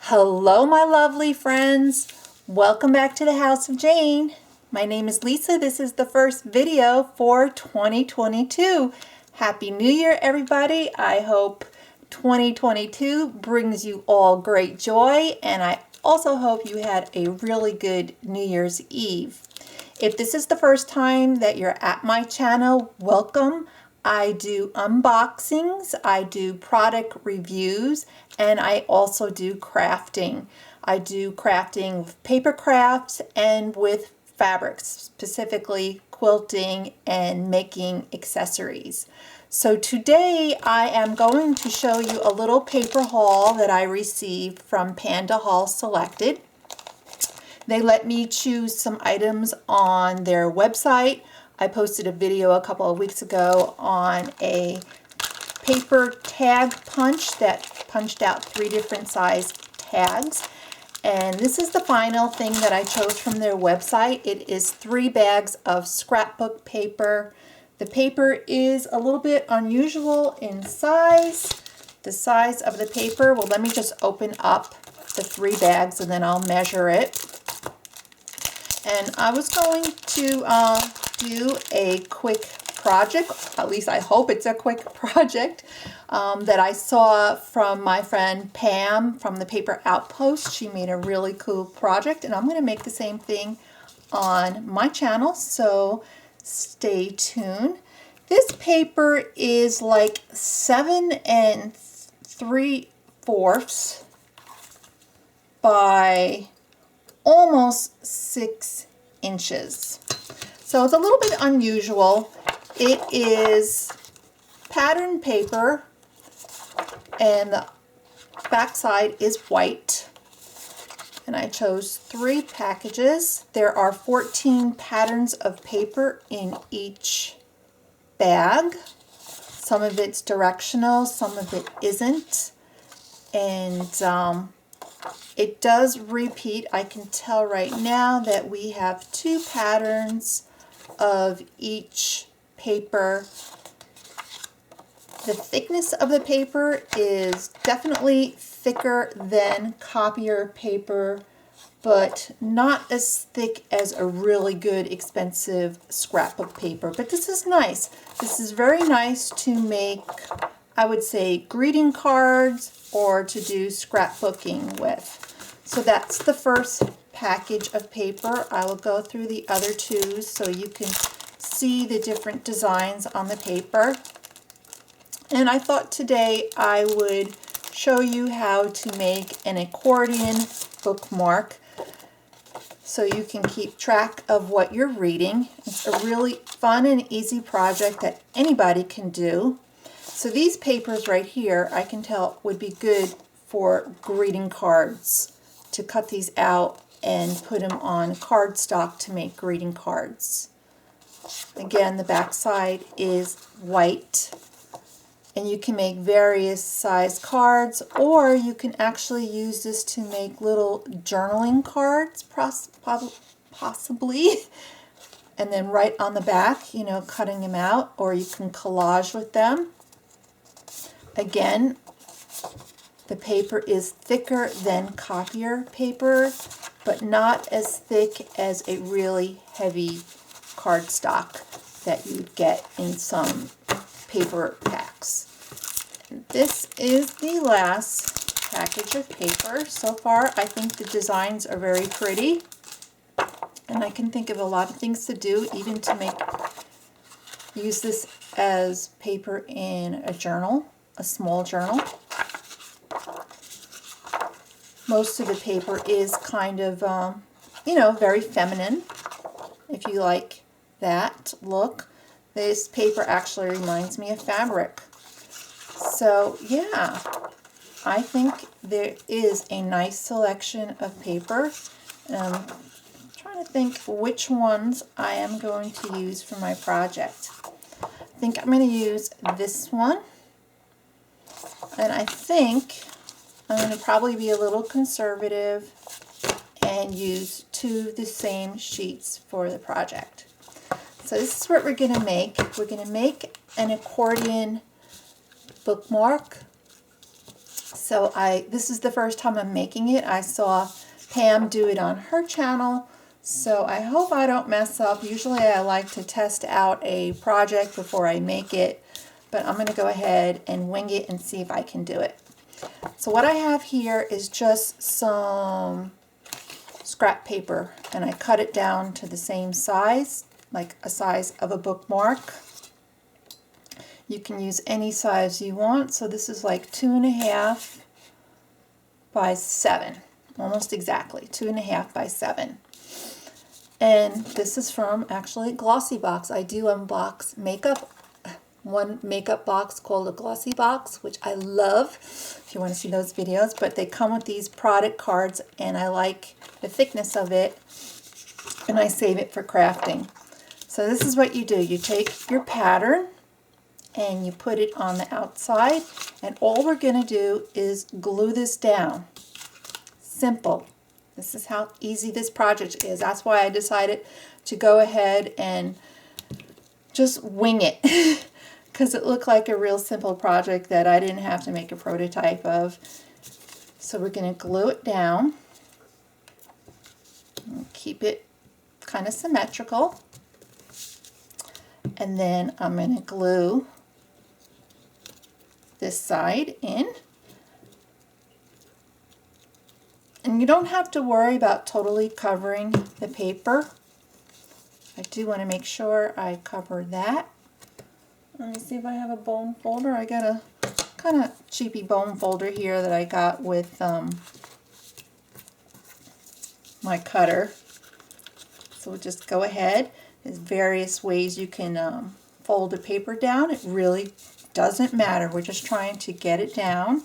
Hello, my lovely friends. Welcome back to the House of Jane. My name is Lisa. This is the first video for 2022. Happy New Year, everybody. I hope 2022 brings you all great joy, and I also hope you had a really good New Year's Eve. If this is the first time that you're at my channel, welcome. I do unboxings, I do product reviews, and I also do crafting. I do crafting with paper crafts and with fabrics, specifically quilting and making accessories. So today I am going to show you a little paper haul that I received from Pandahallselected. They let me choose some items on their website. I posted a video a couple of weeks ago on a paper tag punch that punched out 3 different size tags. And this is the final thing that I chose from their website. It is 3 bags of scrapbook paper. The paper is a little bit unusual in size. The size of the paper, well, let me just open up the 3 bags and then I'll measure it. And I was going to do a quick project, at least I hope it's a quick project, that I saw from my friend Pam from the Paper Outpost. She made a really cool project, and I'm going to make the same thing on my channel, so stay tuned. This paper is like 7 3/4 by almost 6 inches. So it's a little bit unusual. It is patterned paper and the back side is white. And I chose 3 packages. There are 14 patterns of paper in each bag. Some of it's directional, some of it isn't. And it does repeat. I can tell right now that we have 2 patterns of each paper. The thickness of the paper is definitely thicker than copier paper, but not as thick as a really good expensive scrapbook paper. But this is nice. This is very nice to make, I would say, greeting cards or to do scrapbooking with. So that's the first package of paper. I will go through the other 2 so you can see the different designs on the paper. And I thought today I would show you how to make an accordion bookmark so you can keep track of what you're reading. It's a really fun and easy project that anybody can do. So these papers right here, I can tell would be good for greeting cards, to cut these out and put them on cardstock to make greeting cards. Again, the back side is white, and you can make various size cards, or you can actually use this to make little journaling cards, possibly. And then right on the back, you know, cutting them out, or you can collage with them. Again, the paper is thicker than copier paper, but not as thick as a really heavy cardstock that you'd get in some paper packs. And this is the last package of paper. So far, I think the designs are very pretty, and I can think of a lot of things to do, even to use this as paper in a journal, a small journal. Most of the paper is kind of, you know, very feminine, if you like that look. This paper actually reminds me of fabric. So, yeah, I think there is a nice selection of paper. I'm trying to think which ones I am going to use for my project. I think I'm going to use this one. And I think I'm going to probably be a little conservative and use 2 of the same sheets for the project. So this is what we're going to make. We're going to make an accordion bookmark So this is the first time I'm making it. I saw Pam do it on her channel, so I hope I don't mess up. Usually I like to test out a project before I make it, but I'm going to go ahead and wing it and see if I can do it. So what I have here is just some scrap paper, and I cut it down to the same size, like a size of a bookmark. You can use any size you want. So this is like 2.5 by 7, almost exactly 2.5 by 7. And this is from actually Glossy Box. I do unbox makeup, one makeup box called a Glossy Box, which I love if you want to see those videos. But they come with these product cards, and I like the thickness of it, and I save it for crafting. So this is what you do. You take your pattern and you put it on the outside, and all we're going to do is glue this down. Simple. This is how easy this project is. That's why I decided to go ahead and just wing it, because it looked like a real simple project that I didn't have to make a prototype of. So we're going to glue it down and keep it kind of symmetrical. And then I'm going to glue this side in. And you don't have to worry about totally covering the paper. I do want to make sure I cover that. Let me see if I have a bone folder. I got a kind of cheapy bone folder here that I got with my cutter. So we'll just go ahead. There's various ways you can fold the paper down. It really doesn't matter. We're just trying to get it down.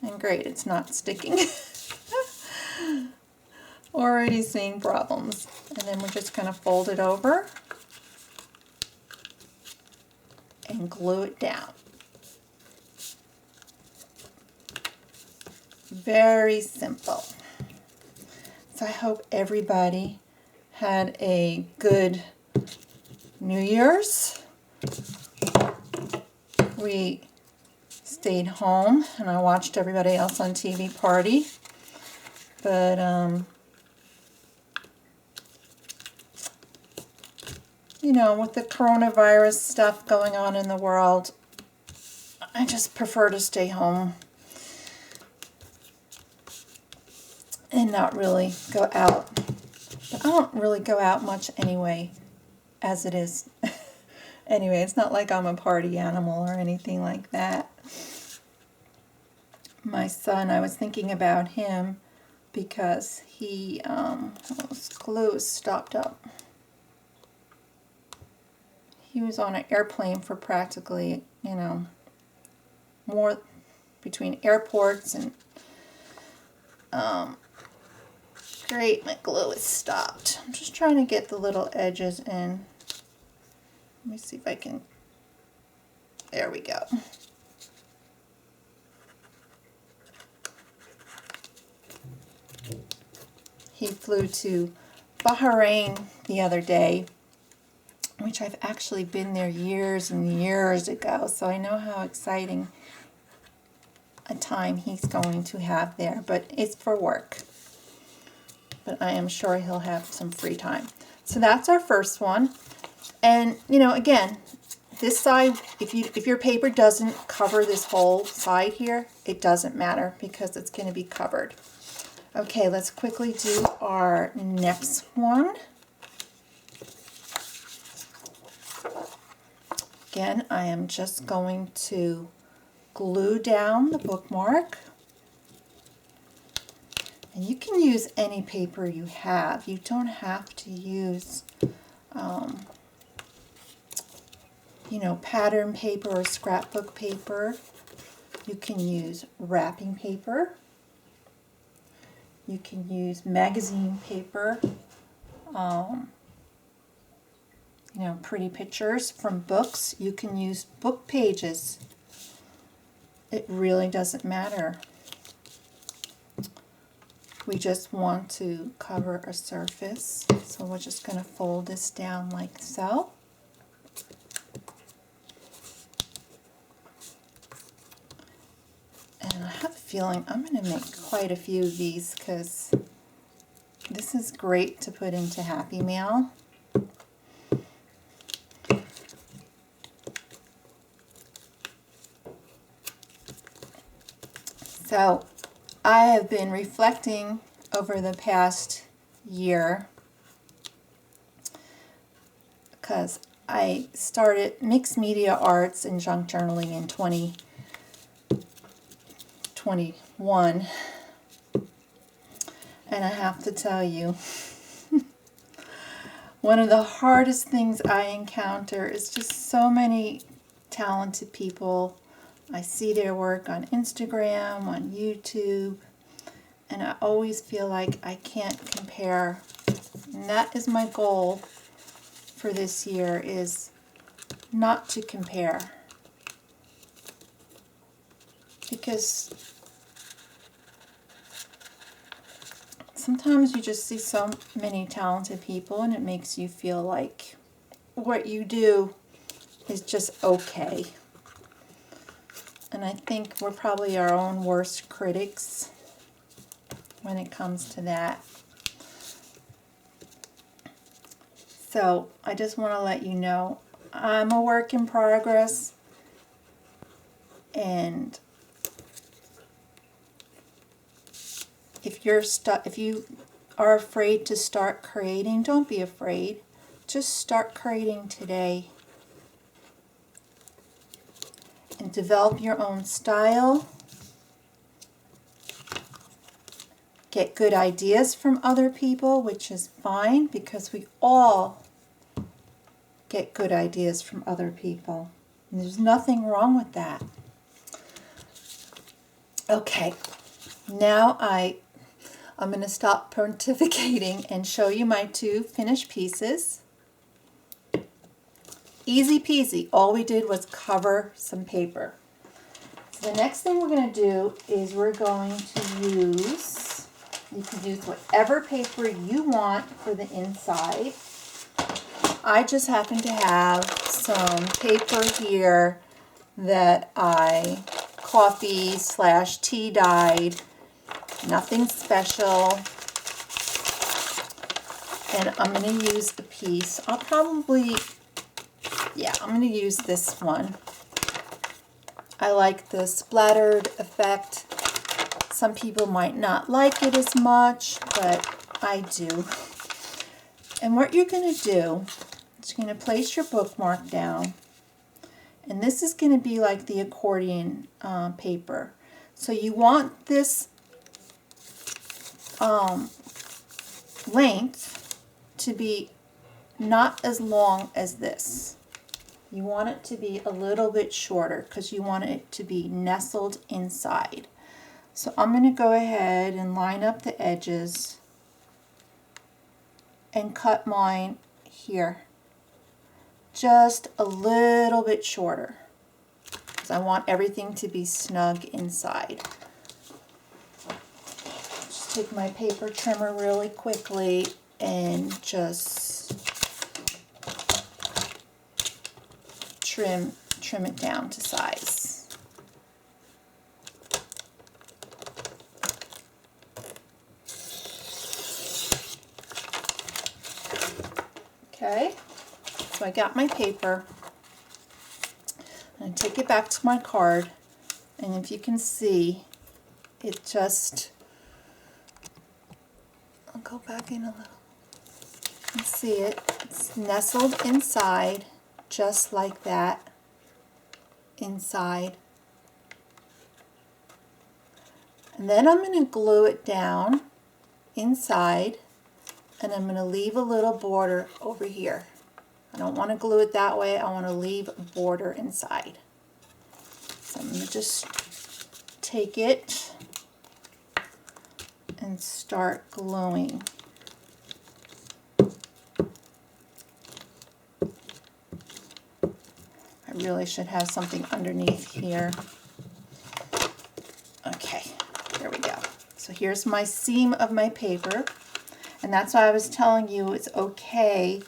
And great, it's not sticking. Already seeing problems. And then we're just going to fold it over and glue it down. Very simple. So I hope everybody had a good New Year's. We stayed home and I watched everybody else on TV party. But you know, with the coronavirus stuff going on in the world, I just prefer to stay home and not really go out. But I don't really go out much anyway, as it is. Anyway, it's not like I'm a party animal or anything like that. My son, I was thinking about him because he, his glue is stopped up. He was on an airplane for practically, you know, more between airports and, great, my glue is stopped. I'm just trying to get the little edges in. Let me see if I can, there we go. He flew to Bahrain the other day, which I've actually been there years and years ago, so I know how exciting a time he's going to have there, but it's for work. But I am sure he'll have some free time. So that's our first one. And, you know, again, this side, if your paper doesn't cover this whole side here, it doesn't matter because it's going to be covered. Okay, let's quickly do our next one. Again, I am just going to glue down the bookmark. And you can use any paper you have. You don't have to use, you know, pattern paper or scrapbook paper. You can use wrapping paper. You can use magazine paper. You know, pretty pictures from books. You can use book pages. It really doesn't matter. We just want to cover a surface. So we're just going to fold this down like so. And I have a feeling I'm going to make quite a few of these because this is great to put into Happy Mail. So I have been reflecting over the past year because I started mixed media arts and junk journaling in 2021, and I have to tell you, one of the hardest things I encounter is just so many talented people. I see their work on Instagram, on YouTube, and I always feel like I can't compare. And that is my goal for this year, is not to compare. Because sometimes you just see so many talented people and it makes you feel like what you do is just okay. And I think we're probably our own worst critics when it comes to that. So I just want to let you know I'm a work in progress, and if you are afraid to start creating, don't be afraid. Just start creating today. And develop your own style. Get good ideas from other people, which is fine because we all get good ideas from other people. And there's nothing wrong with that. Okay, now I'm going to stop pontificating and show you my two finished pieces. Easy peasy. All we did was cover some paper. So the next thing we're going to do is we're going to use, you can use whatever paper you want for the inside. I just happen to have some paper here that I coffee/tea dyed. Nothing special. And I'm going to use the piece. I'm going to use this one. I like the splattered effect. Some people might not like it as much, but I do. And what you're going to do is you're going to place your bookmark down. And this is going to be like the accordion paper. So you want this length to be not as long as this. You want it to be a little bit shorter because you want it to be nestled inside. So I'm going to go ahead and line up the edges and cut mine here just a little bit shorter because I want everything to be snug inside. Just take my paper trimmer really quickly and just trim it down to size. Okay, so I got my paper. I'm going to take it back to my card, and if you can see, it just, I'll go back in a little. You can see it. It's nestled inside. Just like that, inside. And then I'm going to glue it down inside, and I'm going to leave a little border over here. I don't want to glue it that way. I want to leave a border inside. So I'm going to just take it and start gluing. Really should have something underneath here. Okay, here we go. So here's my seam of my paper, and that's why I was telling you it's okay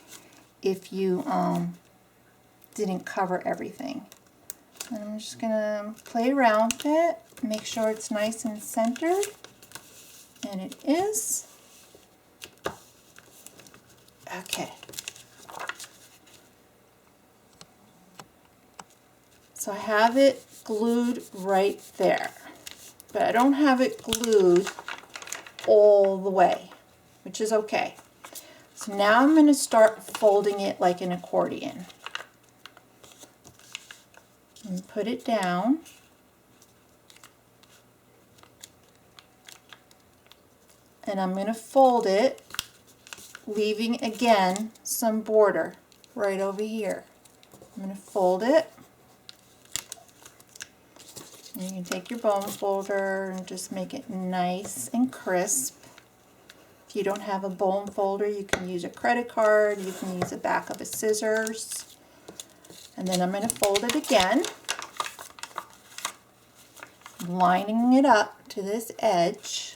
if you didn't cover everything. And I'm just gonna play around with it, make sure it's nice and centered, and it is. Okay. So I have it glued right there, but I don't have it glued all the way, which is okay. So now I'm going to start folding it like an accordion. And put it down. And I'm going to fold it, leaving again some border right over here. I'm going to fold it. And you can take your bone folder and just make it nice and crisp. If you don't have a bone folder, you can use a credit card, you can use the back of a scissors. And then I'm going to fold it again, lining it up to this edge.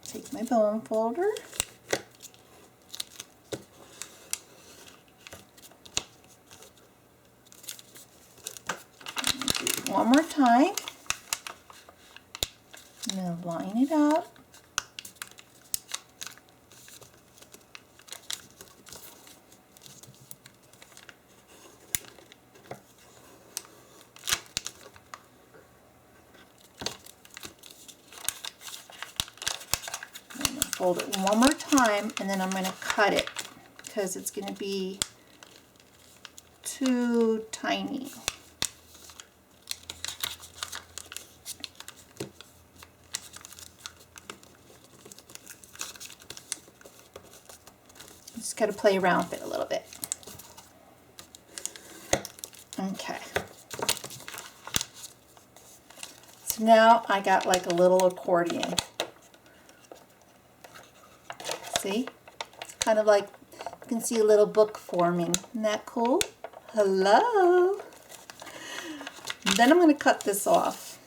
Take my bone folder. One more time. I'm going to line it up. I'm going to fold it one more time, and then I'm going to cut it because it's going to be too tiny. Just got to play around with it a little bit. Okay. So now I got like a little accordion. See? It's kind of like you can see a little book forming. Isn't that cool? Hello. Then I'm going to cut this off.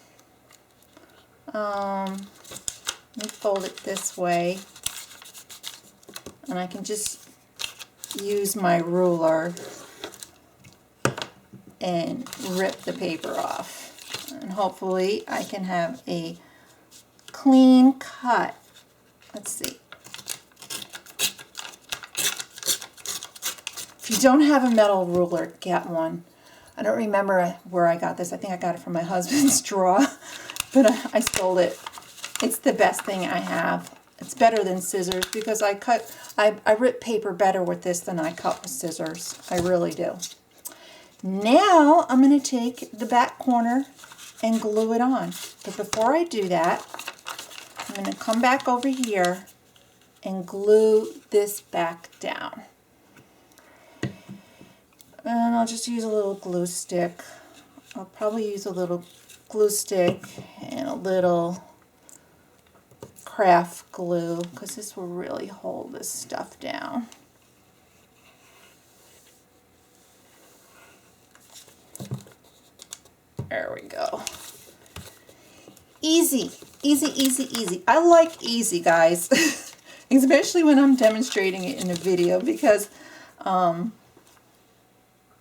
Let me fold it this way. And I can just use my ruler and rip the paper off. And hopefully I can have a clean cut. Let's see. If you don't have a metal ruler, get one. I don't remember where I got this. I think I got it from my husband's drawer, but I stole it. It's the best thing I have. It's better than scissors because I rip paper better with this than I cut with scissors. I really do. Now I'm going to take the back corner and glue it on. But before I do that, I'm going to come back over here and glue this back down. And I'll just use a little glue stick. I'll probably use a little glue stick and a little craft glue because this will really hold this stuff down. There we go. Easy, easy, easy, easy. I like easy, guys, especially when I'm demonstrating it in a video because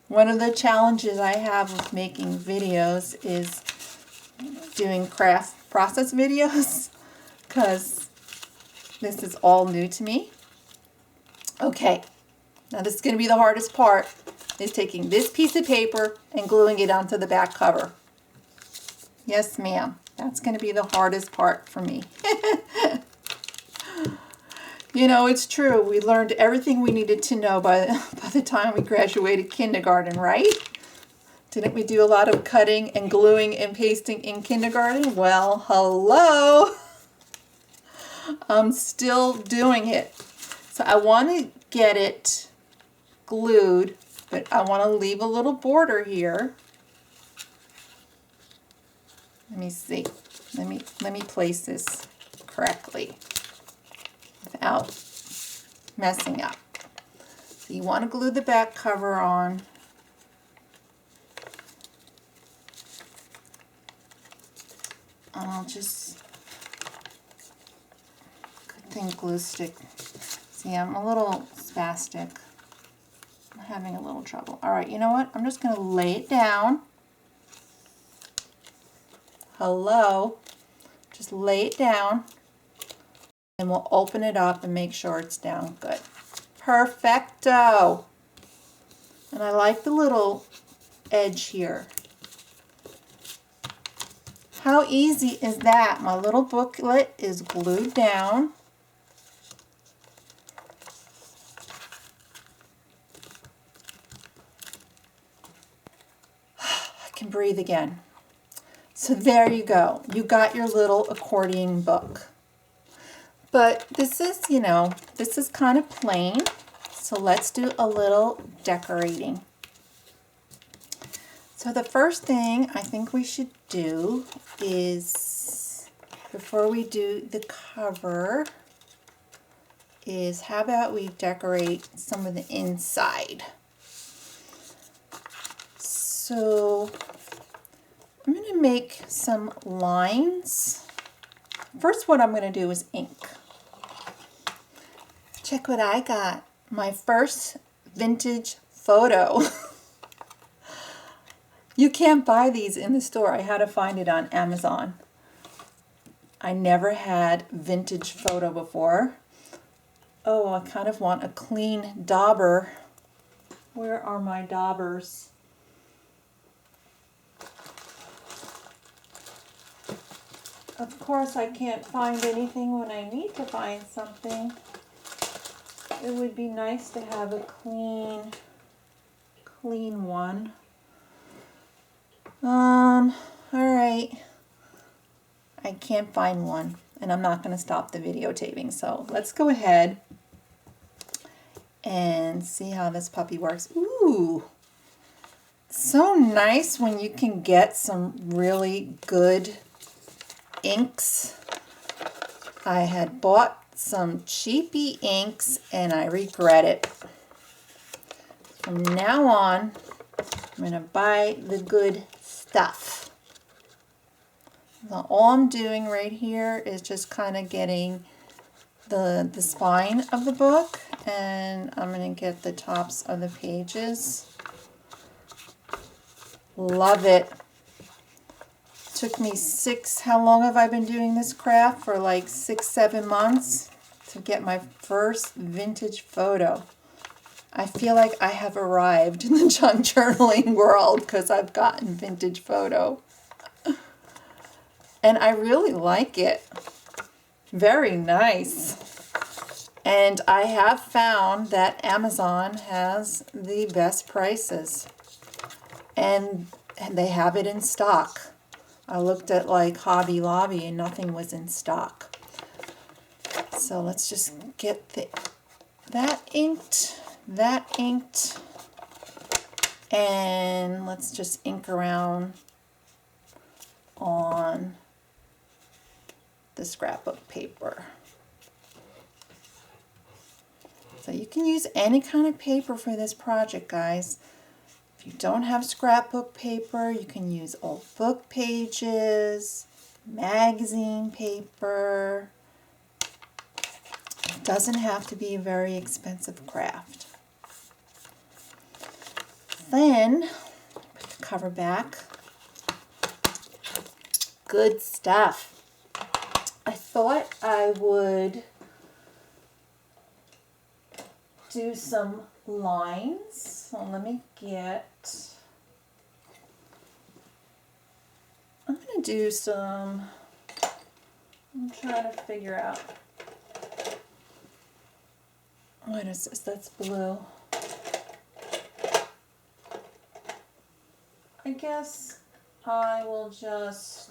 one of the challenges I have with making videos is doing craft process videos because this is all new to me. Okay, now this is going to be the hardest part, is taking this piece of paper and gluing it onto the back cover. Yes, ma'am. That's going to be the hardest part for me. You know, it's true. We learned everything we needed to know by the time we graduated kindergarten, right? Didn't we do a lot of cutting and gluing and pasting in kindergarten? Well, hello. I'm still doing it. So I want to get it glued, but I want to leave a little border here. Let me see. Let me place this correctly without messing up. So you want to glue the back cover on. And I'll just, good thing glue stick. See, Yeah, I'm a little spastic. I'm having a little trouble. All right, you know what? I'm just going to lay it down. Hello. Just lay it down. And we'll open it up and make sure it's down good. Perfecto. And I like the little edge here. How easy is that? My little booklet is glued down. I can breathe again. So there you go. You got your little accordion book. But this is, you know, this is kind of plain. So let's do a little decorating. So the first thing I think we should do is, before we do the cover, is how about we decorate some of the inside. So I'm going to make some lines. First, what I'm going to do is ink. Check what I got. My first vintage photo. You can't buy these in the store. I had to find it on Amazon. I never had vintage photo before. Oh, I kind of want a clean dauber. Where are my daubers? Of course, I can't find anything when I need to find something. It would be nice to have a clean one. All right. I can't find one, and I'm not going to stop the videotaping. So let's go ahead and see how this puppy works. Ooh, so nice when you can get some really good inks. I had bought some cheapy inks and I regret it. From now on, I'm going to buy the good stuff. Now, all I'm doing right here is just kind of getting the spine of the book, and I'm going to get the tops of the pages. Love it. Took me how long have I been doing this craft? For like 6-7 months to get my first vintage photo. I feel like I have arrived in the junk journaling world because I've gotten vintage photo. And I really like it. Very nice. And I have found that Amazon has the best prices. And they have it in stock. I looked at like Hobby Lobby and nothing was in stock. So let's just get that inked, and let's just ink around on the scrapbook paper. So you can use any kind of paper for this project, guys. If you don't have scrapbook paper, you can use old book pages, magazine paper. It doesn't have to be a very expensive craft. Then, put the cover back. Good stuff. I thought I would do some lines. So let me I'm going to do some, I'm trying to figure out, what is this? That's blue. I guess I will just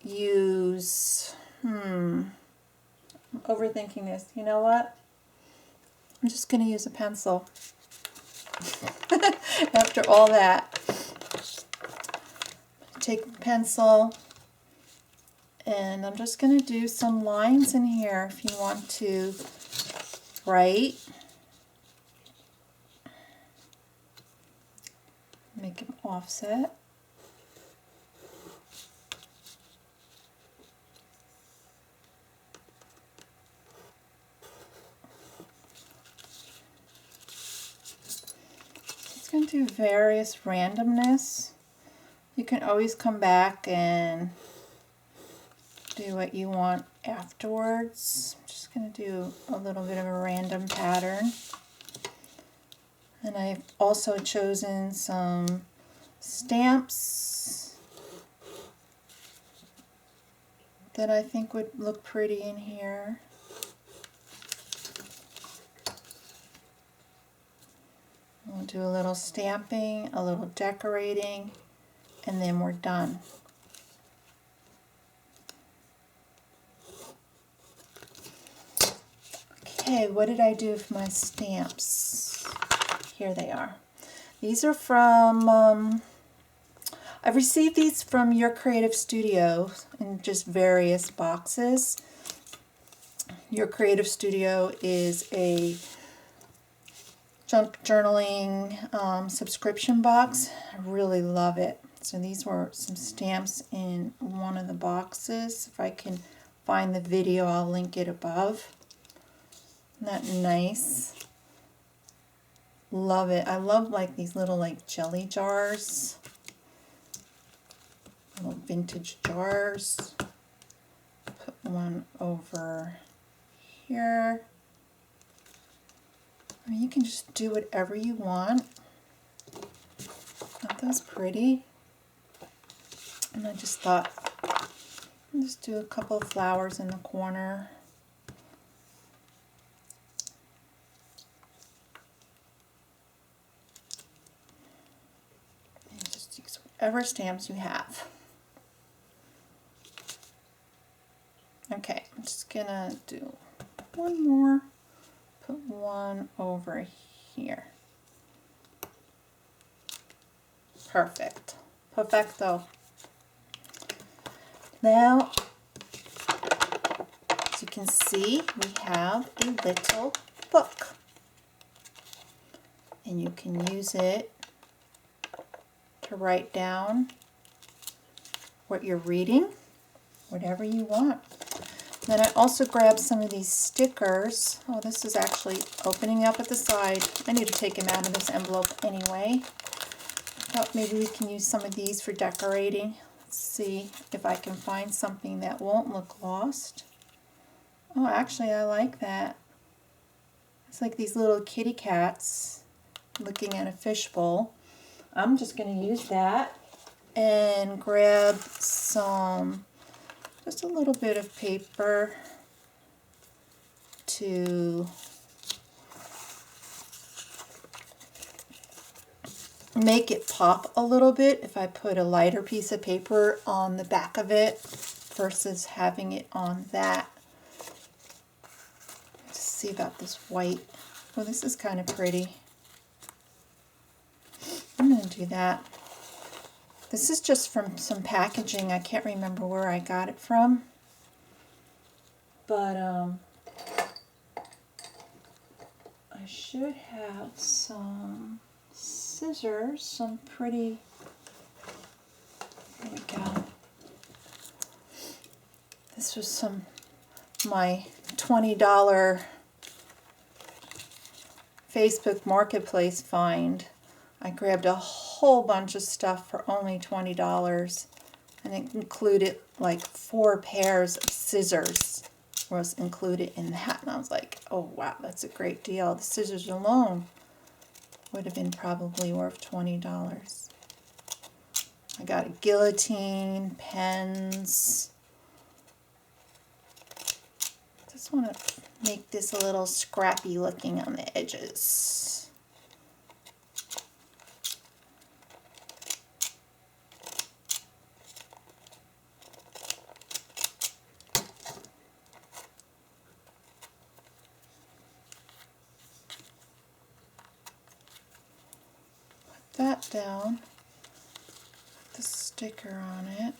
use, I'm overthinking this. You know what? I'm just going to use a pencil. After all that, take the pencil and I'm just going to do some lines in here if you want to write. Make them offset. going to do various randomness. You can always come back and do what you want afterwards. I'm just going to do a little bit of a random pattern. And I've also chosen some stamps that I think would look pretty in here. We'll do a little stamping, a little decorating, and then we're done. Okay, what did I do with my stamps? Here they are. These are from, I've received these from Your Creative Studio in just various boxes. Your Creative Studio is a junk journaling subscription box. I really love it. So these were some stamps in one of the boxes. If I can find the video, I'll link it above. Isn't that nice? Love it. I love like these little like jelly jars. Little vintage jars. Put one over here. I mean, you can just do whatever you want. Aren't those pretty? And I just thought, I'll just do a couple of flowers in the corner. And just use whatever stamps you have. Okay, I'm just gonna do one more. Put one over here. Perfect. Perfecto. Now, as you can see, we have a little book. And you can use it to write down what you're reading, whatever you want. Then I also grabbed some of these stickers. Oh, this is actually opening up at the side. I need to take them out of this envelope anyway. I thought maybe we can use some of these for decorating. Let's see if I can find something that won't look lost. Oh, actually, I like that. It's like these little kitty cats looking at a fishbowl. I'm just going to use that and grab some, just a little bit of paper to make it pop a little bit if I put a lighter piece of paper on the back of it versus having it on that. Let's see about this white. Oh, this is kind of pretty. I'm going to do that. This is just from some packaging. I can't remember where I got it from. But I should have some scissors, some pretty, there we go. This was my $20 Facebook Marketplace find. I grabbed a whole bunch of stuff for only $20, and it included like 4 pairs of scissors was included in that, and I was like, oh wow, that's a great deal. The scissors alone would have been probably worth $20. I got a guillotine, pens. Just want to make this a little scrappy looking on the edges. That down, put the sticker on it.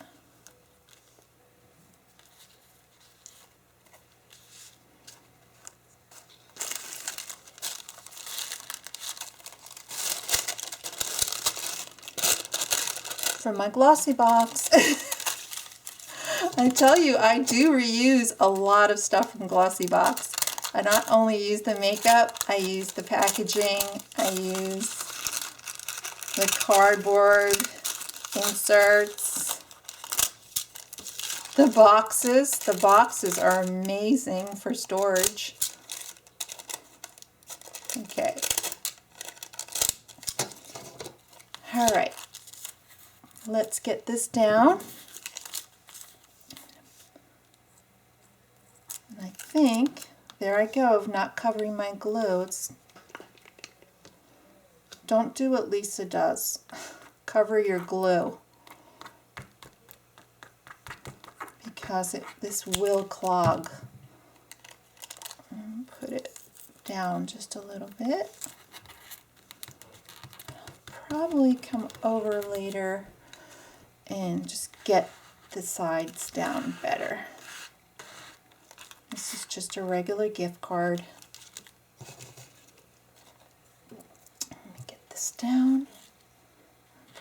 From my glossy box. I tell you, I do reuse a lot of stuff from glossy box. I not only use the makeup, I use the packaging, I use the cardboard inserts, the boxes. The boxes are amazing for storage. Okay. All right. Let's get this down. And I think, there I go, of not covering my glue. Don't do what Lisa does. Cover your glue. Because this will clog. Put it down just a little bit. I'll probably come over later and just get the sides down better. This is just a regular gift card. Let me get this down.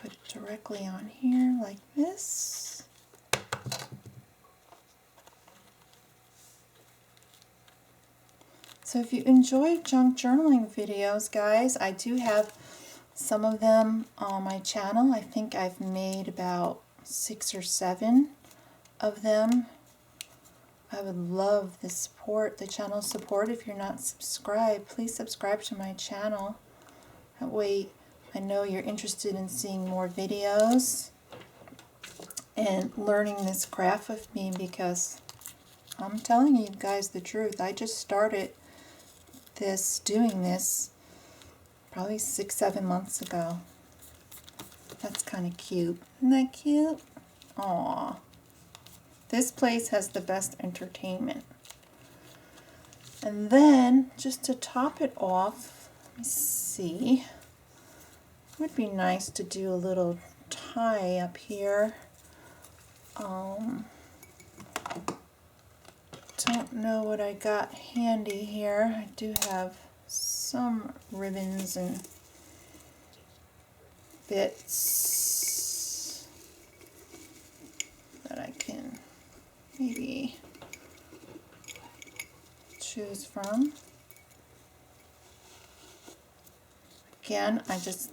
Put it directly on here like this. So if you enjoy junk journaling videos, guys, I do have some of them on my channel. I think I've made about 6 or 7 of them. I would love the support, the channel support. If you're not subscribed, please subscribe to my channel. That way I know you're interested in seeing more videos and learning this craft with me, because I'm telling you guys the truth. I just started doing this probably 6-7 months ago. That's kind of cute. Isn't that cute? Aww. This place has the best entertainment. And then, just to top it off, let me see. It would be nice to do a little tie up here. Don't know what I got handy here. I do have some ribbons and bits that I can maybe choose from. Again, this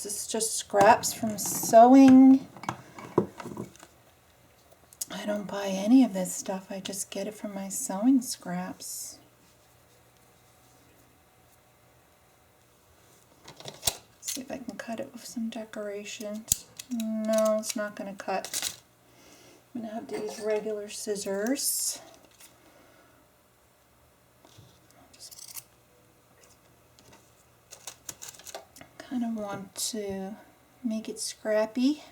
is just scraps from sewing. I don't buy any of this stuff. I just get it from my sewing scraps. See if I can cut it with some decorations. No, it's not going to cut. I'm going to have to use regular scissors. Just kind of want to make it scrappy.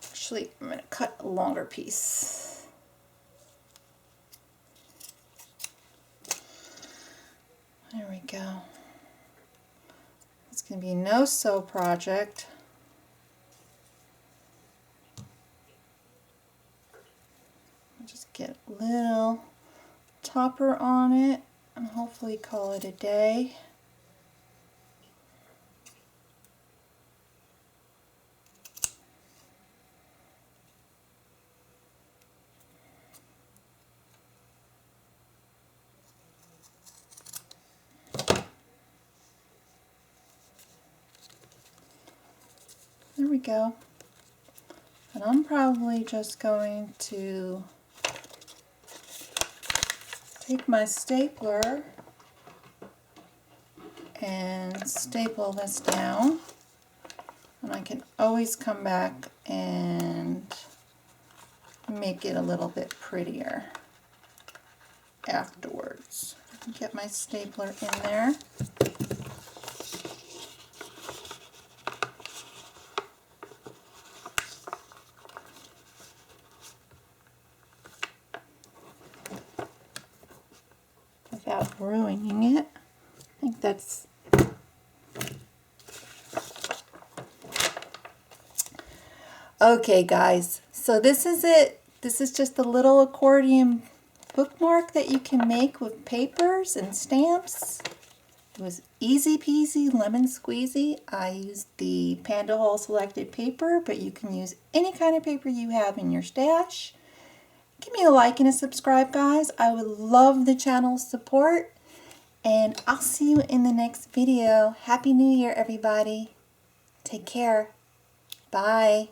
Actually, I'm going to cut a longer piece. There we go. It's going to be a no-sew project. I'll just get a little topper on it and hopefully call it a day. There we go. And I'm probably just going to take my stapler and staple this down. And I can always come back and make it a little bit prettier afterwards. I can get my stapler in there. Without ruining it. I think that's okay, guys. So this is it. This is just a little accordion bookmark that you can make with papers and stamps. It was easy peasy lemon squeezy. I used the Pandahallselected paper, but you can use any kind of paper you have in your stash. Give me a like and a subscribe, guys. I would love the channel's support. And I'll see you in the next video. Happy New Year, everybody. Take care. Bye.